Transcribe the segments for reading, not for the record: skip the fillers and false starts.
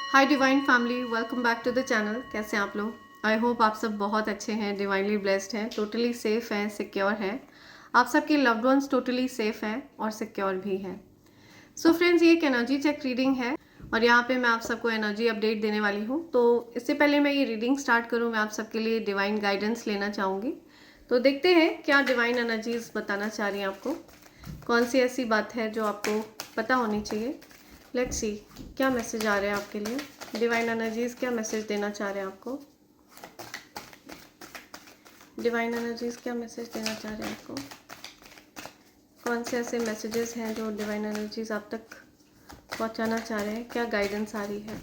Hi divine family, welcome back to the channel. कैसे हैं आप लोग? आई होप आप सब बहुत अच्छे हैं, डिवाइनली ब्लेस्ड हैं, टोटली सेफ हैं, सिक्योर हैं। आप सबके लव्ड वंस टोटली सेफ हैं और सिक्योर भी हैं। सो फ्रेंड्स, ये एक एनर्जी चेक रीडिंग है और यहाँ पे मैं आप सबको एनर्जी अपडेट देने वाली हूँ। तो इससे पहले मैं ये रीडिंग स्टार्ट करूँ, मैं आप सबके लिए डिवाइन गाइडेंस लेना चाहूँगी। तो देखते हैं क्या डिवाइन एनर्जीज बताना चाह रही हैं आपको, कौन सी ऐसी बात है जो आपको पता होनी चाहिए। लेट्स सी क्या मैसेज आ रहे हैं आपके लिए। डिवाइन एनर्जीज क्या मैसेज देना चाह रहे हैं आपको? डिवाइन एनर्जीज क्या मैसेज देना चाह रहे हैं आपको? कौन से ऐसे मैसेजेस हैं जो डिवाइन एनर्जीज आप तक पहुंचाना चाह रहे हैं? क्या गाइडेंस आ रही है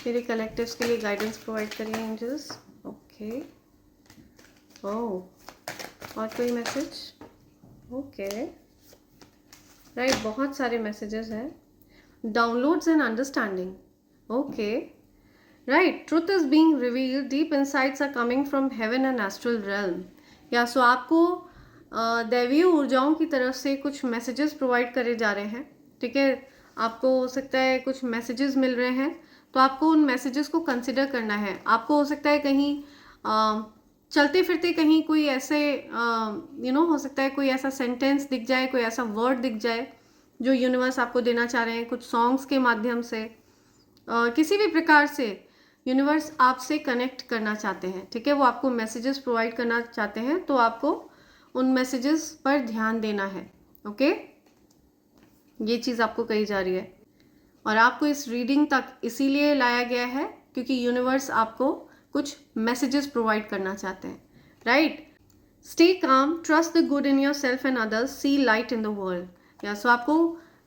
मेरे कलेक्टिव्स के लिए? गाइडेंस प्रोवाइड करिए एंजल्स। ओके, ओह, और कोई मैसेज? ओके, राइट, बहुत सारे मैसेजेस हैं। Downloads and understanding. Okay. Right. Truth is being revealed. Deep insights are coming from heaven and astral realm. या सो आपको दैवीय ऊर्जाओं की तरफ से कुछ मैसेजेस प्रोवाइड करे जा रहे हैं। ठीक है, आपको हो सकता है कुछ मैसेजेस मिल रहे हैं, तो आपको उन मैसेजेस को कंसिडर करना है। आपको हो सकता है कहीं चलते फिरते कहीं कोई ऐसे हो सकता है कोई ऐसा सेंटेंस दिख जाए, कोई ऐसा वर्ड दिख जाए जो यूनिवर्स आपको देना चाह रहे हैं, कुछ सॉन्ग्स के माध्यम से, किसी भी प्रकार से यूनिवर्स आपसे कनेक्ट करना चाहते हैं। ठीक है, वो आपको मैसेजेस प्रोवाइड करना चाहते हैं, तो आपको उन मैसेजेस पर ध्यान देना है। ओके, ये चीज़ आपको कही जा रही है और आपको इस रीडिंग तक इसीलिए लाया गया है क्योंकि यूनिवर्स आपको कुछ मैसेजेस प्रोवाइड करना चाहते हैं। Right, stay calm, trust the good in yourself and others, see light in the world. या सो आपको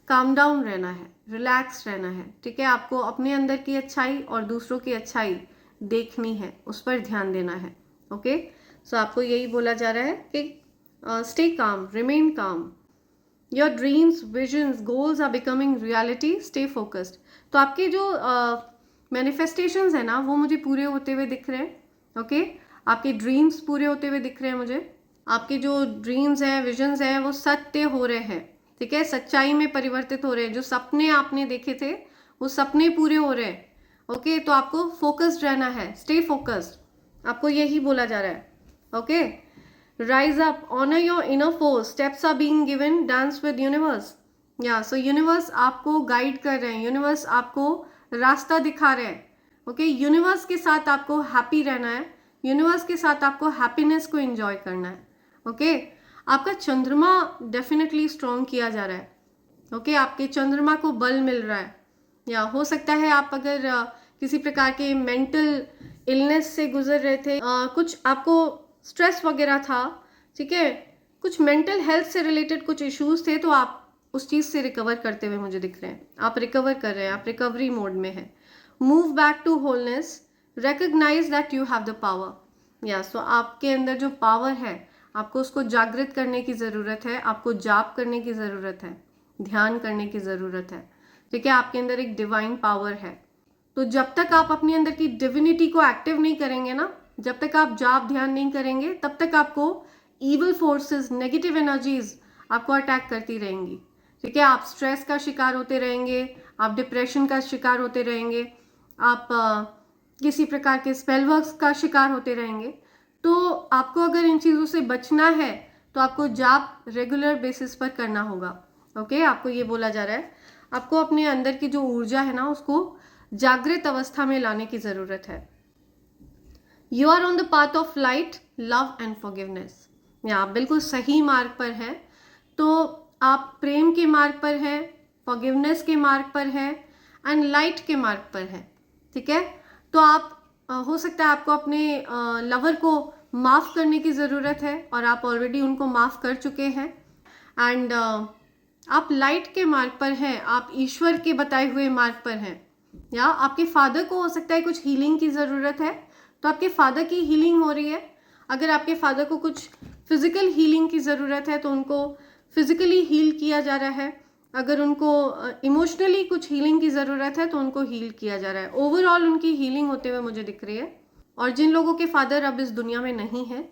काम डाउन रहना है, रिलैक्स रहना है। ठीक है, आपको अपने अंदर की अच्छाई और दूसरों की अच्छाई देखनी है, उस पर ध्यान देना है। ओके, सो आपको यही बोला जा रहा है कि stay calm, remain calm, your dreams, visions, goals are becoming reality, stay focused. तो आपके जो मैनिफेस्टेशंस है ना, वो मुझे पूरे होते हुए दिख रहे हैं। ओके, आपके ड्रीम्स पूरे होते हुए दिख रहे हैं मुझे। आपके जो ड्रीम्स हैं, विजन्स हैं, वो सत्य हो रहे हैं। ठीक है, सच्चाई में परिवर्तित हो रहे हैं। जो सपने आपने देखे थे वो सपने पूरे हो रहे हैं। ओके, तो आपको फोकस्ड रहना है, स्टे फोकस्ड, आपको यही बोला जा रहा है। Okay, rise up, honour your inner force, steps are being given, dance with universe. या सो यूनिवर्स आपको गाइड कर रहे हैं, यूनिवर्स आपको रास्ता दिखा रहे हैं। ओके, यूनिवर्स के साथ आपको हैप्पी रहना है, यूनिवर्स के साथ आपको हैप्पीनेस को एंजॉय करना है। ओके, आपका चंद्रमा डेफिनेटली स्ट्रॉन्ग किया जा रहा है। ओके, आपके चंद्रमा को बल मिल रहा है। या हो सकता है आप अगर किसी प्रकार के मेंटल इलनेस से गुजर रहे थे, कुछ आपको स्ट्रेस वगैरह था, ठीक है, कुछ मेंटल हेल्थ से रिलेटेड कुछ इश्यूज थे, तो आप उस चीज़ से रिकवर करते हुए मुझे दिख रहे हैं। आप रिकवर कर रहे हैं, आप रिकवरी मोड में हैं। Move back to wholeness, recognise that you have the power. या सो आपके अंदर जो पावर है, आपको उसको जागृत करने की ज़रूरत है, आपको जाप करने की ज़रूरत है, ध्यान करने की ज़रूरत है। ठीक है, आपके अंदर एक डिवाइन पावर है। तो जब तक आप अपने अंदर की डिविनिटी को एक्टिव नहीं करेंगे ना, जब तक आप जाप ध्यान नहीं करेंगे, तब तक आपको ईवल फोर्सेस, नेगेटिव एनर्जीज आपको अटैक करती रहेंगी। ठीक है, आप स्ट्रेस का शिकार होते रहेंगे, आप डिप्रेशन का शिकार होते रहेंगे, आप किसी प्रकार के स्पेल वर्क्स का शिकार होते रहेंगे। तो आपको अगर इन चीज़ों से बचना है तो आपको जाप रेगुलर बेसिस पर करना होगा। ओके, आपको ये बोला जा रहा है, आपको अपने अंदर की जो ऊर्जा है ना, उसको जागृत अवस्था में लाने की ज़रूरत है। You are on the path of light, love and forgiveness. या आप बिल्कुल सही मार्ग पर हैं। तो आप प्रेम के मार्ग पर हैं, फॉरगिवनेस के मार्ग पर हैं एंड लाइट के मार्ग पर हैं। ठीक है, तो आप हो सकता है आपको अपने लवर को माफ़ करने की ज़रूरत है और आप ऑलरेडी उनको माफ़ कर चुके हैं। एंड आप लाइट के मार्ग पर हैं, आप ईश्वर के बताए हुए मार्ग पर हैं। या आपके फादर को हो सकता है कुछ हीलिंग की ज़रूरत है, तो आपके फादर की हीलिंग हो रही है। अगर आपके फादर को कुछ फिजिकल हीलिंग की ज़रूरत है तो उनको फिजिकली हील किया जा रहा है। अगर उनको इमोशनली कुछ हीलिंग की ज़रूरत है तो उनको हील किया जा रहा है। ओवरऑल उनकी हीलिंग होते हुए मुझे दिख रही है। और जिन लोगों के फादर अब इस दुनिया में नहीं हैं,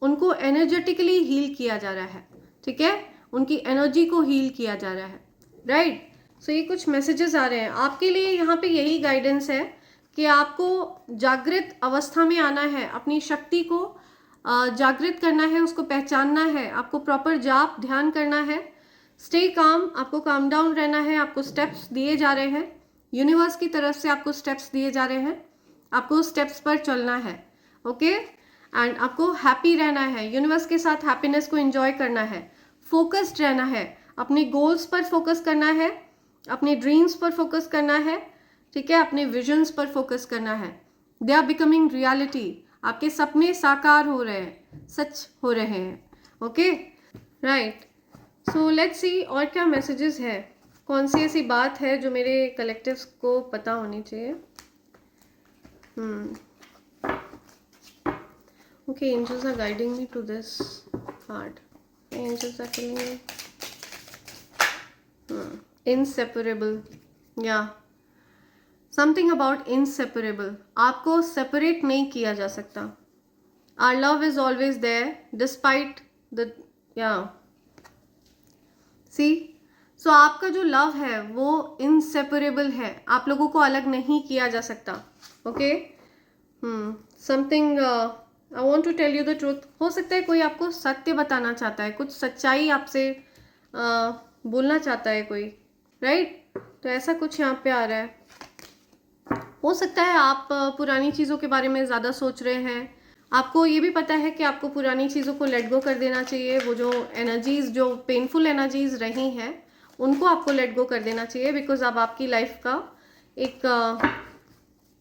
उनको एनर्जेटिकली हील किया जा रहा है। ठीक है, उनकी एनर्जी को हील किया जा रहा है। राइट, सो ये कुछ मैसेजेस आ रहे हैं आपके लिए। यहाँ पे यही गाइडेंस है कि आपको जागृत अवस्था में आना है, अपनी शक्ति को जागृत करना है, उसको पहचानना है, आपको प्रॉपर जाप ध्यान करना है। स्टे काम, आपको काम डाउन रहना है। आपको स्टेप्स दिए जा रहे हैं, यूनिवर्स की तरफ से आपको स्टेप्स दिए जा रहे हैं, आपको स्टेप्स पर चलना है। ओके, एंड आपको हैप्पी रहना है, यूनिवर्स के साथ हैप्पीनेस को एंजॉय करना है, फोकस्ड रहना है, अपने गोल्स पर फोकस करना है, अपने ड्रीम्स पर फोकस करना है, ठीक है, अपने विजन्स पर फोकस करना है। दे आर बिकमिंग रियलिटी, आपके सपने साकार हो रहे हैं, सच हो रहे हैं। Okay, right. So let's see और क्या मैसेजेस है, कौन सी ऐसी बात है जो मेरे कलेक्टिव्स को पता होनी चाहिए। Okay, angels are guiding me to this card. Angels are telling me inseparable. Yeah, something about inseparable. आपको separate नहीं किया जा सकता. Our love is always there despite the see. So आपका जो love है वो inseparable है, आप लोगों को अलग नहीं किया जा सकता. Okay. Something I want to tell you the truth. हो सकता है कोई आपको सत्य बताना चाहता है, कुछ सच्चाई आपसे बोलना चाहता है कोई, राइट। तो ऐसा कुछ यहाँ पे आ रहा है। हो सकता है आप पुरानी चीज़ों के बारे में ज़्यादा सोच रहे हैं, आपको ये भी पता है कि आपको पुरानी चीज़ों को लेट गो कर देना चाहिए। वो जो एनर्जीज, जो पेनफुल एनर्जीज रही हैं, उनको आपको लेट गो कर देना चाहिए, बिकॉज अब आपकी लाइफ का एक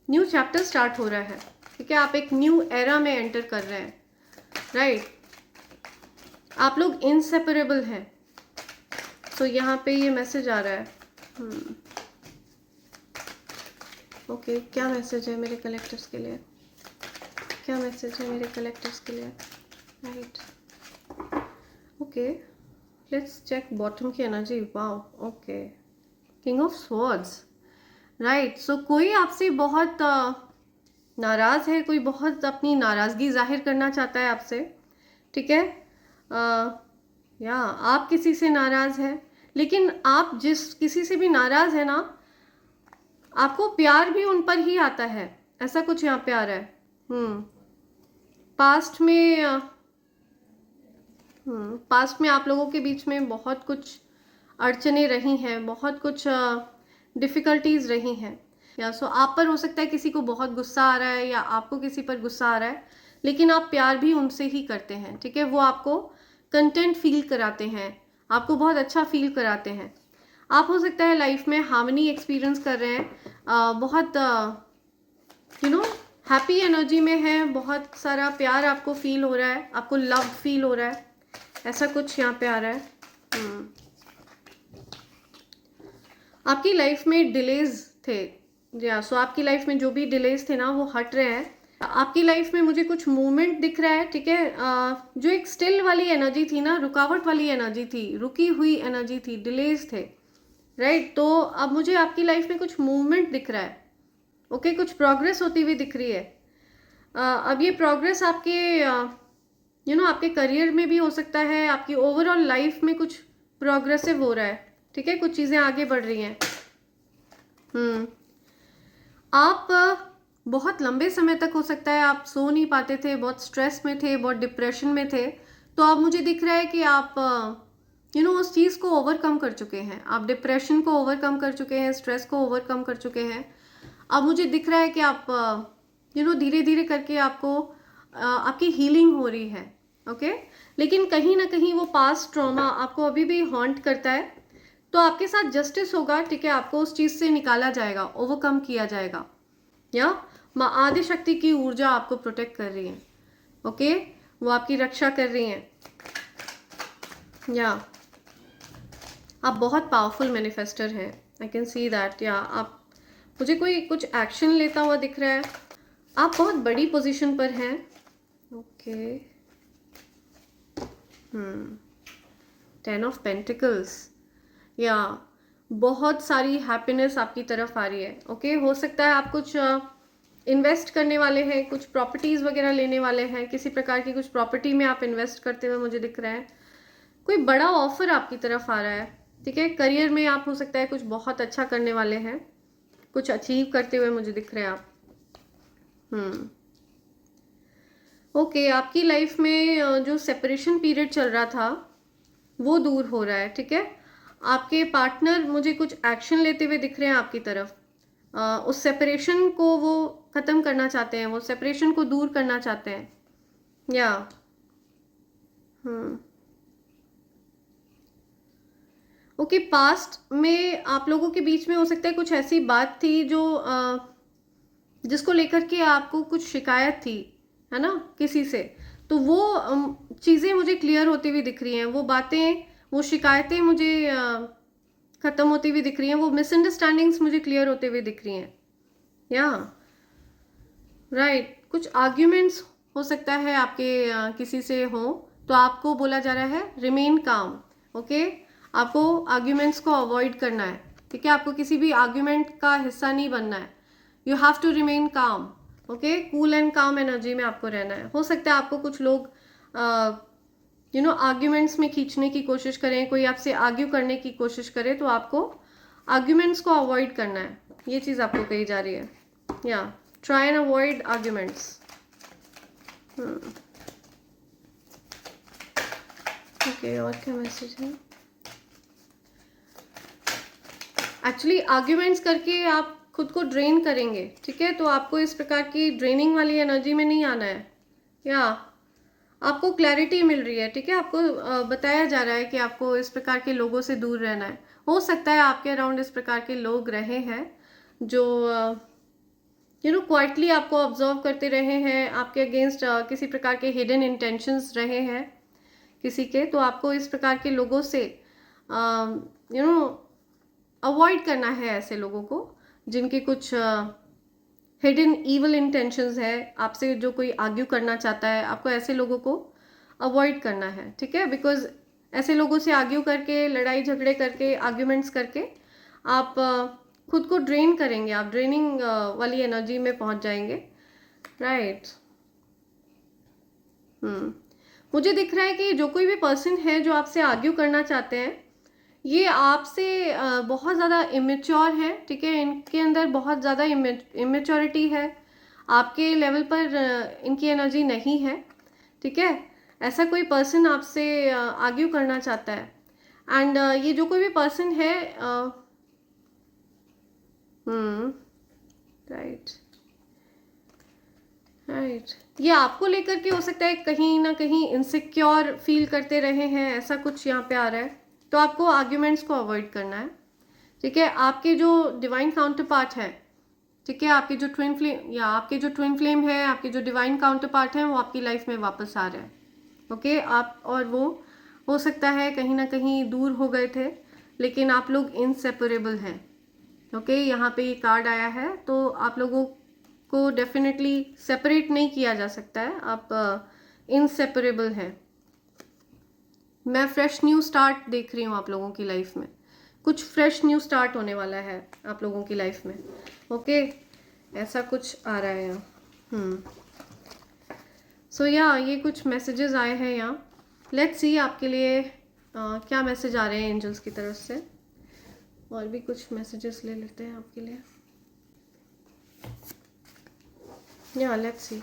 न्यू चैप्टर स्टार्ट हो रहा है, ठीक है। आप एक न्यू एरा में एंटर कर रहे हैं, राइट। आप लोग इनसेपरेबल हैं। तो यहाँ पे ये मैसेज आ रहा है। ओके, क्या मैसेज है मेरे कलेक्टिव्स के लिए, क्या मैसेज है मेरे कलेक्टिव्स के लिए, right. Okay, let's check bottom की energy. Wow, okay, king of swords, right. So कोई आपसे बहुत नाराज़ है, कोई बहुत अपनी नाराज़गी जाहिर करना चाहता है आपसे, ठीक है। या आप किसी से नाराज़ हैं, लेकिन आप जिस किसी से भी नाराज़ है ना, आपको प्यार भी उन पर ही आता है, ऐसा कुछ यहाँ पे आ रहा है। पास्ट में आप लोगों के बीच में बहुत कुछ अड़चने रही हैं, बहुत कुछ डिफ़िकल्टीज़ रही हैं, या सो आप पर हो सकता है किसी को बहुत गुस्सा आ रहा है, या आपको किसी पर गुस्सा आ रहा है, लेकिन आप प्यार भी उनसे ही करते हैं, ठीक है। वो आपको कंटेंट फील कराते हैं, आपको बहुत अच्छा फील कराते हैं। आप हो सकता है लाइफ में हार्मनी एक्सपीरियंस कर रहे हैं, बहुत हैप्पी एनर्जी में है, बहुत सारा प्यार आपको फील हो रहा है, आपको लव फील हो रहा है, ऐसा कुछ यहाँ पे आ रहा है। आपकी लाइफ में डिलेज थे, या सो आपकी लाइफ में जो भी डिलेज थे ना, वो हट रहे हैं। आपकी लाइफ में मुझे कुछ मूवमेंट दिख रहा है, ठीक है। जो एक स्टिल वाली एनर्जी थी ना, रुकावट वाली एनर्जी थी, रुकी हुई एनर्जी थी, डिलेज थे, राइट। तो अब मुझे आपकी लाइफ में कुछ मूवमेंट दिख रहा है, ओके, कुछ प्रोग्रेस होती हुई दिख रही है। अब ये प्रोग्रेस आपके आपके करियर में भी हो सकता है, आपकी ओवरऑल लाइफ में कुछ प्रोग्रेसिव हो रहा है, ठीक है, कुछ चीज़ें आगे बढ़ रही हैं। आप बहुत लंबे समय तक हो सकता है आप सो नहीं पाते थे, बहुत स्ट्रेस में थे, बहुत डिप्रेशन में थे। तो अब मुझे दिख रहा है कि आप उस चीज़ को ओवरकम कर चुके हैं, आप डिप्रेशन को ओवरकम कर चुके हैं, स्ट्रेस को ओवरकम कर चुके हैं। अब मुझे दिख रहा है कि आप धीरे धीरे करके आपको आपकी हीलिंग हो रही है, ओके। लेकिन कहीं ना कहीं वो पास्ट ट्रॉमा आपको अभी भी हॉन्ट करता है, तो आपके साथ जस्टिस होगा, ठीक है। आपको उस चीज़ से निकाला जाएगा, ओवरकम किया जाएगा, या माँ आदि शक्ति की ऊर्जा आपको प्रोटेक्ट कर रही है, ओके, वो आपकी रक्षा कर रही हैं, या आप बहुत पावरफुल मैनिफेस्टर हैं, आई कैन सी दैट। या आप, मुझे कोई कुछ एक्शन लेता हुआ दिख रहा है, आप बहुत बड़ी पोजीशन पर हैं, ओके। 10 ऑफ पेंटिकल्स, या बहुत सारी हैप्पीनेस आपकी तरफ आ रही है, ओके। हो सकता है आप कुछ इन्वेस्ट करने वाले हैं, कुछ प्रॉपर्टीज़ वगैरह लेने वाले हैं, किसी प्रकार की कुछ प्रॉपर्टी में आप इन्वेस्ट करते हुए मुझे दिख रहा है। कोई बड़ा ऑफर आपकी तरफ आ रहा है, ठीक है, करियर में आप हो सकता है कुछ बहुत अच्छा करने वाले हैं, कुछ अचीव करते हुए मुझे दिख रहे हैं आप। ओके, आपकी लाइफ में जो सेपरेशन पीरियड चल रहा था वो दूर हो रहा है। ठीक है, आपके पार्टनर मुझे कुछ एक्शन लेते हुए दिख रहे हैं आपकी तरफ। उस सेपरेशन को वो ख़त्म करना चाहते हैं, वो सेपरेशन को दूर करना चाहते हैं। या ओके, पास्ट में आप लोगों के बीच में हो सकता है कुछ ऐसी बात थी जो जिसको लेकर के आपको कुछ शिकायत थी, है ना, किसी से। तो वो चीज़ें मुझे क्लियर होती हुई दिख रही हैं, वो बातें, वो शिकायतें मुझे ख़त्म होती हुई दिख रही हैं, वो मिसअंडरस्टैंडिंग्स मुझे क्लियर होते हुए दिख रही हैं। या राइट, कुछ आर्ग्यूमेंट्स हो सकता है आपके किसी से हो, तो आपको बोला जा रहा है रिमेन काम। ओके, आपको आर्ग्यूमेंट्स को अवॉइड करना है। ठीक है, आपको किसी भी आर्ग्यूमेंट का हिस्सा नहीं बनना है। You have to remain calm. Okay, cool and calm energy में आपको रहना है। हो सकता है आपको कुछ लोग आर्ग्यूमेंट्स में खींचने की कोशिश करें, कोई आपसे आर्ग्यू करने की कोशिश करे, तो आपको आर्ग्यूमेंट्स को अवॉइड करना है। ये चीज़ आपको कही जा रही है। या try and avoid arguments. Okay, और क्या मैसेज है? एक्चुअली आर्ग्यूमेंट्स करके आप खुद को ड्रेन करेंगे। ठीक है, तो आपको इस प्रकार की ड्रेनिंग वाली एनर्जी में नहीं आना है। या आपको क्लैरिटी मिल रही है। ठीक है, आपको बताया जा रहा है कि आपको इस प्रकार के लोगों से दूर रहना है। हो सकता है आपके अराउंड इस प्रकार के लोग रहे हैं जो क्वाइटली आपको ऑब्जर्व करते रहे हैं, आपके अगेंस्ट किसी प्रकार के हिडन इंटेंशंस रहे हैं किसी के। तो आपको इस प्रकार के लोगों से अवॉइड करना है, ऐसे लोगों को जिनके कुछ हिडन ईवल इंटेंशंस है आपसे, जो कोई आर्ग्यू करना चाहता है, आपको ऐसे लोगों को अवॉइड करना है। ठीक है, बिकॉज ऐसे लोगों से आर्ग्यू करके, लड़ाई झगड़े करके, आर्ग्यूमेंट्स करके आप खुद को ड्रेन करेंगे, आप ड्रेनिंग वाली एनर्जी में पहुंच जाएंगे। राइट। मुझे दिख रहा है कि जो कोई भी पर्सन है जो आपसे आर्ग्यू करना चाहते हैं, ये आपसे बहुत ज़्यादा इमेच्योर है। ठीक है, इनके अंदर बहुत ज़्यादा इमेच्योरिटी है, आपके लेवल पर इनकी एनर्जी नहीं है। ठीक है, ऐसा कोई पर्सन आपसे आर्ग्यू करना चाहता है। एंड ये जो कोई भी पर्सन है राइट, ये आपको लेकर के हो सकता है कहीं ना कहीं इनसिक्योर फील करते रहे हैं, ऐसा कुछ यहाँ पे आ रहा है। तो आपको आर्ग्यूमेंट्स को अवॉइड करना है। ठीक है, आपके जो डिवाइन काउंटर पार्ट है, ठीक है, आपके जो ट्विन फ्लेम है, आपके जो डिवाइन काउंटर पार्ट है, वो आपकी लाइफ में वापस आ रहे हैं। ओके, आप और वो हो सकता है कहीं ना कहीं दूर हो गए थे, लेकिन आप लोग इनसेपरेबल हैं। ओके, यहाँ पे ये कार्ड आया है, तो आप लोगों को डेफिनेटली सेपरेट नहीं किया जा सकता है, आप इनसेपरेबल हैं। मैं फ्रेश न्यू स्टार्ट देख रही हूँ आप लोगों की लाइफ में, कुछ फ्रेश न्यू स्टार्ट होने वाला है आप लोगों की लाइफ में। ओके, ऐसा कुछ आ रहा है यहाँ। सो ये कुछ मैसेजेस आए हैं यहाँ। लेट्स सी आपके लिए क्या मैसेज आ रहे हैं एंजल्स की तरफ से। और भी कुछ मैसेजेस ले लेते हैं आपके लिए। लेट्स सी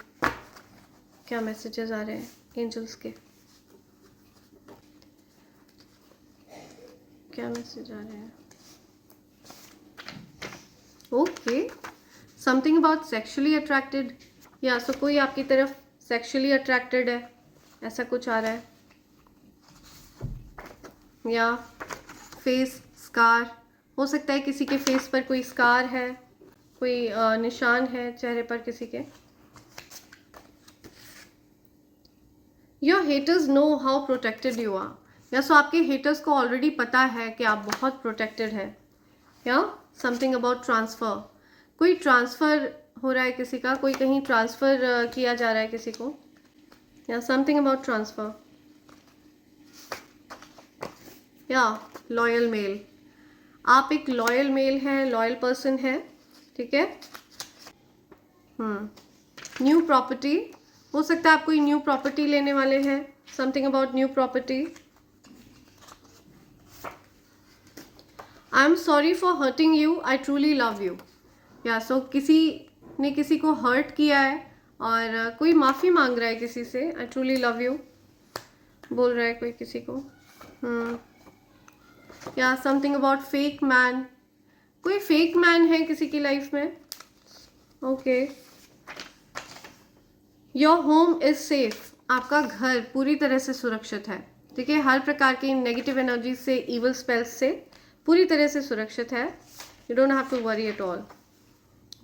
क्या मैसेजेस आ रहे हैं एंजल्स के, क्या मैसेज आ रहे हैं। Okay, something about sexually attracted, या सो कोई आपकी तरफ सेक्सुअली अट्रैक्टेड है, ऐसा कुछ आ रहा है। या फेस स्कार, हो सकता है किसी के फेस पर कोई स्कार है, कोई निशान है चेहरे पर किसी के। Your haters know how protected you are, या सो आपके हेटर्स को ऑलरेडी पता है कि आप बहुत प्रोटेक्टेड है। या समथिंग अबाउट ट्रांसफ़र, कोई ट्रांसफ़र हो रहा है किसी का, कोई कहीं ट्रांसफ़र किया जा रहा है किसी को। या समथिंग अबाउट ट्रांसफ़र। या लॉयल मेल, आप एक लॉयल मेल हैं, लॉयल पर्सन है। ठीक है, न्यू प्रॉपर्टी, हो सकता है आप कोई न्यू प्रॉपर्टी लेने वाले हैं। Something about new property. I am sorry for hurting you, I truly love you. या सो किसी ने किसी को हर्ट किया है और कोई माफ़ी मांग रहा है किसी से, आई ट्रूली लव यू बोल रहा है कोई किसी को। या समथिंग अबाउट फेक मैन, कोई फेक मैन है किसी की लाइफ में। Okay, your home is safe, आपका घर पूरी तरह से सुरक्षित है। ठीक है, हर प्रकार की नेगेटिव एनर्जी से, इवल स्पेल्स से पूरी तरह से सुरक्षित है। You don't have to worry at all.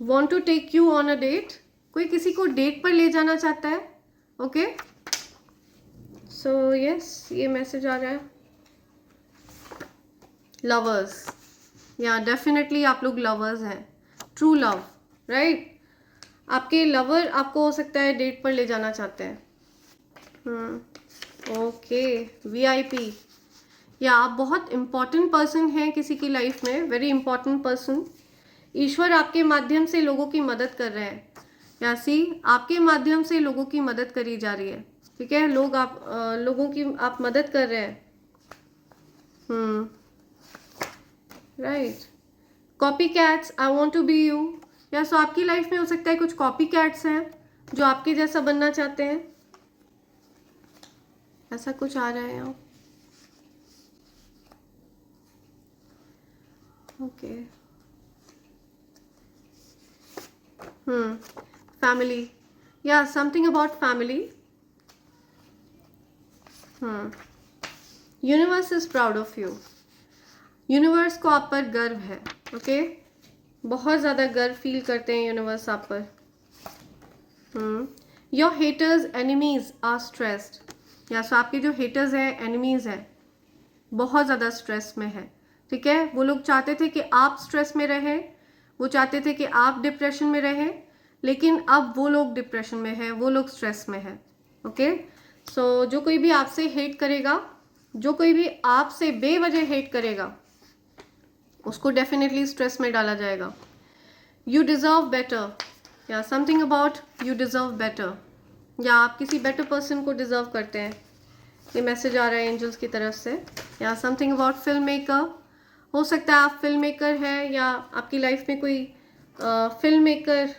Want to take you on a date, कोई किसी को डेट पर ले जाना चाहता है। ओके, सो यस, ये मैसेज आ रहा है। लवर्स, या डेफिनेटली आप लोग लवर्स हैं, ट्रू लव, राइट। आपके लवर आपको हो सकता है डेट पर ले जाना चाहते हैं। ओके, वीआईपी, या आप बहुत इम्पॉर्टेंट पर्सन हैं किसी की लाइफ में, वेरी इंपॉर्टेंट पर्सन। ईश्वर आपके माध्यम से लोगों की मदद कर रहे हैं, या सी आपके माध्यम से लोगों की मदद करी जा रही है। ठीक है, लोगों की आप मदद कर रहे हैं। Right, copycats, I want to be you, या सो आपकी लाइफ में हो सकता है कुछ कॉपी कैट्स हैं जो आपके जैसा बनना चाहते हैं, ऐसा कुछ आ रहा है यहाँ। ओके, फैमिली, या something about family. Universe is proud of you, universe को आप पर गर्व है। ओके, बहुत ज़्यादा गर्व फील करते हैं यूनिवर्स आप पर। Your haters enemies are stressed, या सो आपके जो हेटर्स हैं, एनिमीज हैं, बहुत ज़्यादा स्ट्रेस में है। ठीक है, वो लोग चाहते थे कि आप स्ट्रेस में रहें, वो चाहते थे कि आप डिप्रेशन में रहें, लेकिन अब वो लोग डिप्रेशन में हैं, वो लोग स्ट्रेस में हैं। ओके, सो जो कोई भी आपसे हेट करेगा, जो कोई भी आपसे बेवजह हेट करेगा, उसको डेफिनेटली स्ट्रेस में डाला जाएगा। यू डिज़र्व बेटर, या something about you deserve better, या आप किसी बेटर पर्सन को डिज़र्व करते हैं, ये मैसेज आ रहा है एंजल्स की तरफ से। या समथिंग अबाउट फिल्म मेकर, हो सकता है आप फिल्म मेकर हैं, या आपकी लाइफ में कोई फिल्म मेकर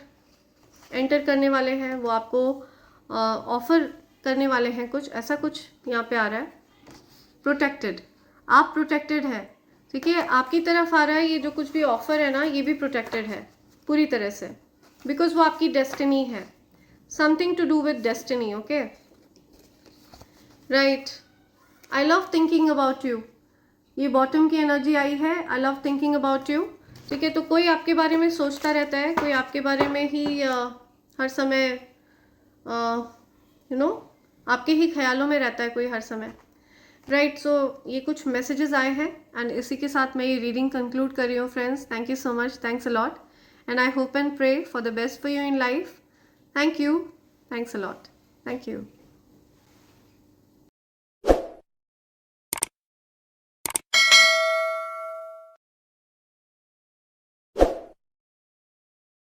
एंटर करने वाले हैं, वो आपको ऑफर करने वाले हैं कुछ, ऐसा कुछ यहाँ पे आ रहा है। प्रोटेक्टेड, आप प्रोटेक्टेड है। ठीक है, आपकी तरफ आ रहा है ये जो कुछ भी ऑफर है ना, ये भी प्रोटेक्टेड है पूरी तरह से, बिकॉज वो आपकी डेस्टिनी है, something to do with destiny. Okay, right, I love thinking about you, ये बॉटम की एनर्जी आई है, I love thinking about you. ठीक है, तो कोई आपके बारे में सोचता रहता है, कोई आपके बारे में ही हर समय यू नो आपके ही ख्यालों में रहता है कोई हर समय, राइट। सो ये कुछ मैसेजेस आए हैं, एंड इसी के साथ मैं ये रीडिंग कंक्लूड कर रही हूँ friends. Thank you so much, thanks a lot, and I hope and pray for the best for you in life. Thank you, thanks a lot, thank you.